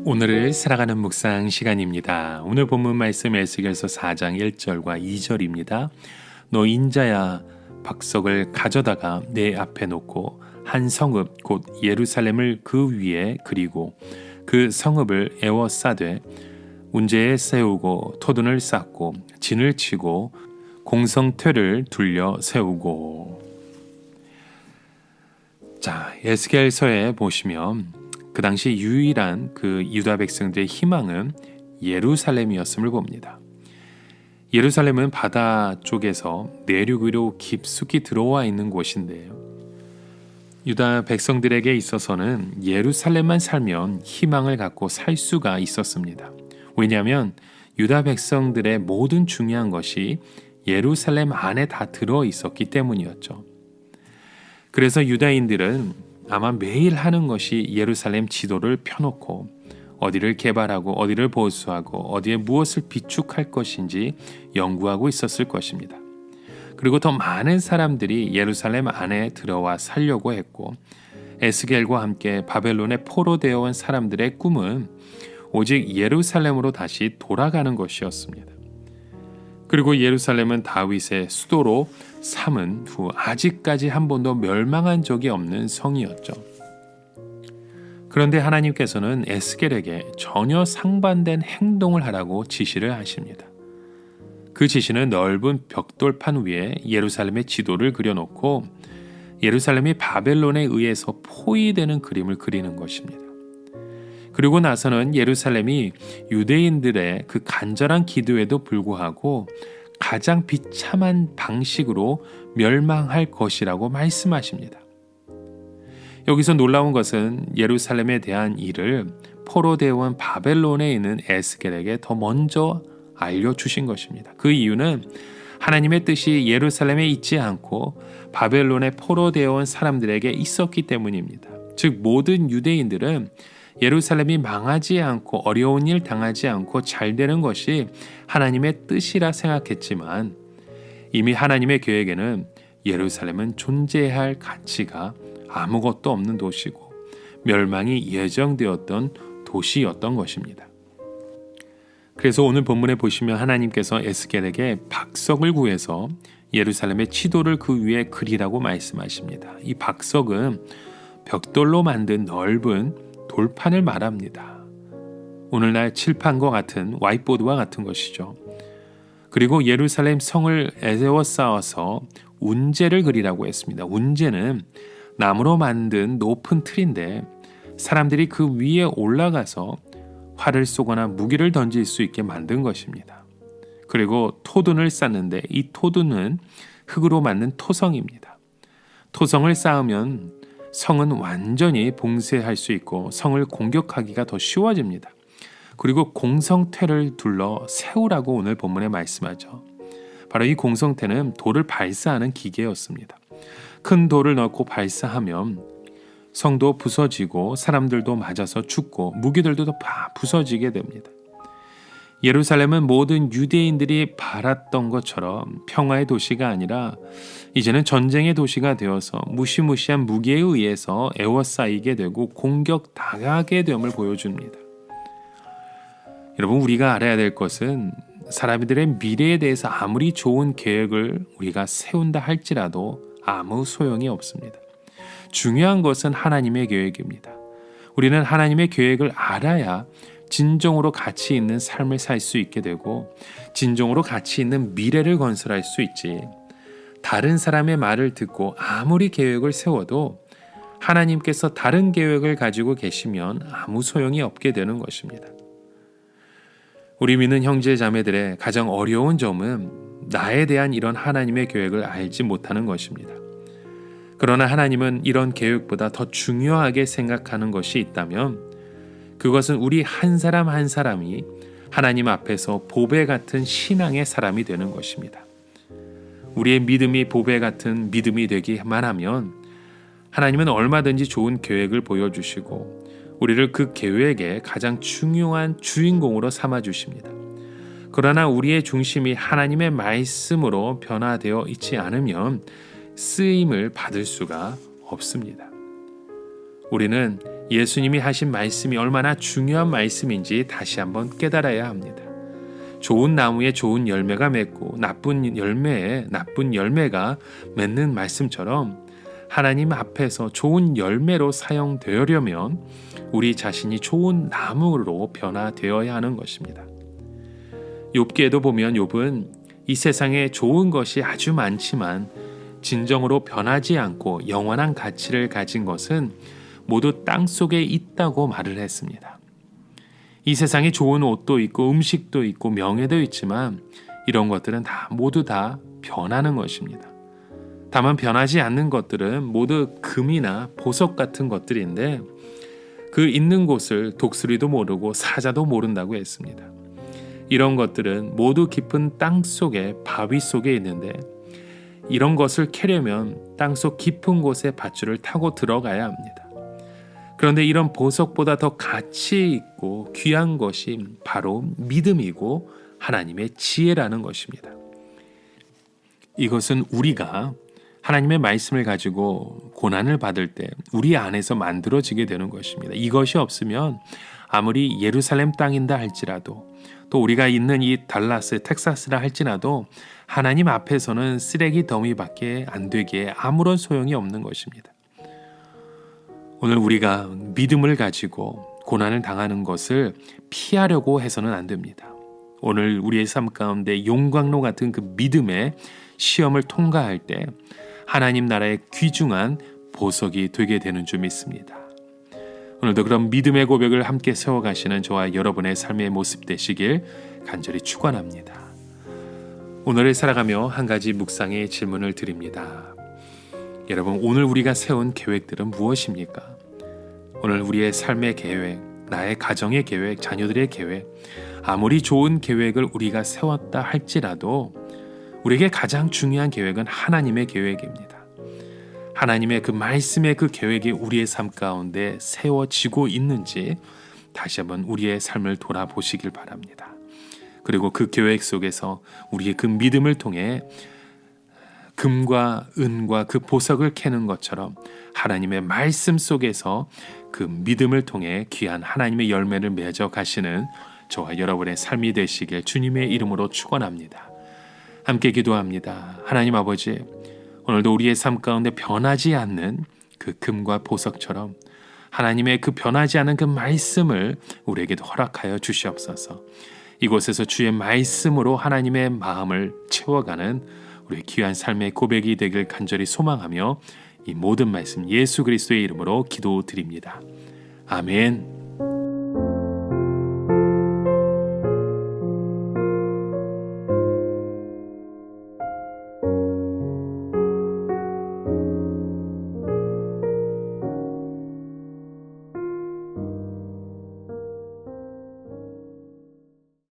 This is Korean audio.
오늘을 살아가는 묵상 시간입니다. 오늘 본문 말씀 에스겔서 4장 1절과 2절입니다. 너 인자야 박석을 가져다가 내 앞에 놓고 한 성읍 곧 예루살렘을 그 위에 그리고 그 성읍을 에워싸되 운제에 세우고 토둔을 쌓고 진을 치고 공성퇴를 둘려 세우고. 자, 에스겔서에 보시면 그 당시 유일한 그 유다 백성들의 희망은 예루살렘이었음을 봅니다. 예루살렘은 바다 쪽에서 내륙 위로 깊숙이 들어와 있는 곳인데요. 유다 백성들에게 있어서는 예루살렘만 살면 희망을 갖고 살 수가 있었습니다. 왜냐하면 유다 백성들의 모든 중요한 것이 예루살렘 안에 다 들어 있었기 때문이었죠. 그래서 유다인들은 아마 매일 하는 것이 예루살렘 지도를 펴놓고 어디를 개발하고 어디를 보수하고 어디에 무엇을 비축할 것인지 연구하고 있었을 것입니다. 그리고 더 많은 사람들이 예루살렘 안에 들어와 살려고 했고, 에스겔과 함께 바벨론에 포로되어 온 사람들의 꿈은 오직 예루살렘으로 다시 돌아가는 것이었습니다. 그리고 예루살렘은 다윗의 수도로 삼은 후 아직까지 한 번도 멸망한 적이 없는 성이었죠. 그런데 하나님께서는 에스겔에게 전혀 상반된 행동을 하라고 지시를 하십니다. 그 지시는 넓은 벽돌판 위에 예루살렘의 지도를 그려놓고 예루살렘이 바벨론에 의해서 포위되는 그림을 그리는 것입니다. 그리고 나서는 예루살렘이 유대인들의 그 간절한 기도에도 불구하고 가장 비참한 방식으로 멸망할 것이라고 말씀하십니다. 여기서 놀라운 것은 예루살렘에 대한 일을 포로되어 온 바벨론에 있는 에스겔에게 더 먼저 알려주신 것입니다. 그 이유는 하나님의 뜻이 예루살렘에 있지 않고 바벨론에 포로되어 온 사람들에게 있었기 때문입니다. 즉 모든 유대인들은 예루살렘이 망하지 않고 어려운 일 당하지 않고 잘 되는 것이 하나님의 뜻이라 생각했지만 이미 하나님의 계획에는 예루살렘은 존재할 가치가 아무것도 없는 도시고 멸망이 예정되었던 도시였던 것입니다. 그래서 오늘 본문에 보시면 하나님께서 에스겔에게 박석을 구해서 예루살렘의 지도를 그 위에 그리라고 말씀하십니다. 이 박석은 벽돌로 만든 넓은 돌판을 말합니다. 오늘날 칠판과 같은 화이트보드와 같은 것이죠. 그리고 예루살렘 성을 에워싸어서 운제를 그리라고 했습니다. 운제는 나무로 만든 높은 틀인데 사람들이 그 위에 올라가서 활을 쏘거나 무기를 던질 수 있게 만든 것입니다. 그리고 토둔을 쌓는데 이 토둔은 흙으로 만든 토성입니다. 토성을 쌓으면 성은 완전히 봉쇄할 수 있고 성을 공격하기가 더 쉬워집니다. 그리고 공성퇴를 둘러 세우라고 오늘 본문에 말씀하죠. 바로 이 공성퇴는 돌을 발사하는 기계였습니다. 큰 돌을 넣고 발사하면 성도 부서지고 사람들도 맞아서 죽고 무기들도 다 부서지게 됩니다. 예루살렘은 모든 유대인들이 바랐던 것처럼 평화의 도시가 아니라 이제는 전쟁의 도시가 되어서 무시무시한 무기에 의해서 에워싸이게 되고 공격당하게 됨을 보여줍니다. 여러분, 우리가 알아야 될 것은 사람들의 미래에 대해서 아무리 좋은 계획을 우리가 세운다 할지라도 아무 소용이 없습니다. 중요한 것은 하나님의 계획입니다. 우리는 하나님의 계획을 알아야 진정으로 가치 있는 삶을 살 수 있게 되고 진정으로 가치 있는 미래를 건설할 수 있지. 다른 사람의 말을 듣고 아무리 계획을 세워도 하나님께서 다른 계획을 가지고 계시면 아무 소용이 없게 되는 것입니다. 우리 믿는 형제 자매들의 가장 어려운 점은 나에 대한 이런 하나님의 계획을 알지 못하는 것입니다. 그러나 하나님은 이런 계획보다 더 중요하게 생각하는 것이 있다면 그것은 우리 한 사람 한 사람이 하나님 앞에서 보배 같은 신앙의 사람이 되는 것입니다. 우리의 믿음이 보배 같은 믿음이 되기만 하면 하나님은 얼마든지 좋은 계획을 보여주시고 우리를 그 계획의 가장 중요한 주인공으로 삼아주십니다. 그러나 우리의 중심이 하나님의 말씀으로 변화되어 있지 않으면 쓰임을 받을 수가 없습니다. 우리는 예수님이 하신 말씀이 얼마나 중요한 말씀인지 다시 한번 깨달아야 합니다. 좋은 나무에 좋은 열매가 맺고 나쁜 열매에 나쁜 열매가 맺는 말씀처럼 하나님 앞에서 좋은 열매로 사용되려면 우리 자신이 좋은 나무로 변화되어야 하는 것입니다. 욥기에도 보면 욥은 이 세상에 좋은 것이 아주 많지만 진정으로 변하지 않고 영원한 가치를 가진 것은 모두 땅 속에 있다고 말을 했습니다. 이 세상에 좋은 옷도 있고 음식도 있고 명예도 있지만 이런 것들은 모두 다 변하는 것입니다. 다만 변하지 않는 것들은 모두 금이나 보석 같은 것들인데 그 있는 곳을 독수리도 모르고 사자도 모른다고 했습니다. 이런 것들은 모두 깊은 땅 속에 바위 속에 있는데 이런 것을 캐려면 땅속 깊은 곳에 밧줄을 타고 들어가야 합니다. 그런데 이런 보석보다 더 가치 있고 귀한 것이 바로 믿음이고 하나님의 지혜라는 것입니다. 이것은 우리가 하나님의 말씀을 가지고 고난을 받을 때 우리 안에서 만들어지게 되는 것입니다. 이것이 없으면 아무리 예루살렘 땅인다 할지라도 또 우리가 있는 이 달라스, 텍사스라 할지라도 하나님 앞에서는 쓰레기 더미밖에 안 되기에 아무런 소용이 없는 것입니다. 오늘 우리가 믿음을 가지고 고난을 당하는 것을 피하려고 해서는 안 됩니다. 오늘 우리의 삶 가운데 용광로 같은 그 믿음의 시험을 통과할 때 하나님 나라의 귀중한 보석이 되게 되는 줄 믿습니다. 오늘도 그런 믿음의 고백을 함께 세워가시는 저와 여러분의 삶의 모습 되시길 간절히 축원합니다. 오늘을 살아가며 한 가지 묵상의 질문을 드립니다. 여러분, 오늘 우리가 세운 계획들은 무엇입니까? 오늘 우리의 삶의 계획, 나의 가정의 계획, 자녀들의 계획, 아무리 좋은 계획을 우리가 세웠다 할지라도 우리에게 가장 중요한 계획은 하나님의 계획입니다. 하나님의 그 말씀의 그 계획이 우리의 삶 가운데 세워지고 있는지 다시 한번 우리의 삶을 돌아보시길 바랍니다. 그리고 그 계획 속에서 우리의 그 믿음을 통해 금과 은과 그 보석을 캐는 것처럼 하나님의 말씀 속에서 그 믿음을 통해 귀한 하나님의 열매를 맺어 가시는 저와 여러분의 삶이 되시길 주님의 이름으로 축원합니다. 함께 기도합니다. 하나님 아버지, 오늘도 우리의 삶 가운데 변하지 않는 그 금과 보석처럼 하나님의 그 변하지 않은 그 말씀을 우리에게도 허락하여 주시옵소서. 이곳에서 주의 말씀으로 하나님의 마음을 채워가는 우리의 귀한 삶의 고백이 되길 간절히 소망하며 이 모든 말씀 예수 그리스도의 이름으로 기도드립니다. 아멘.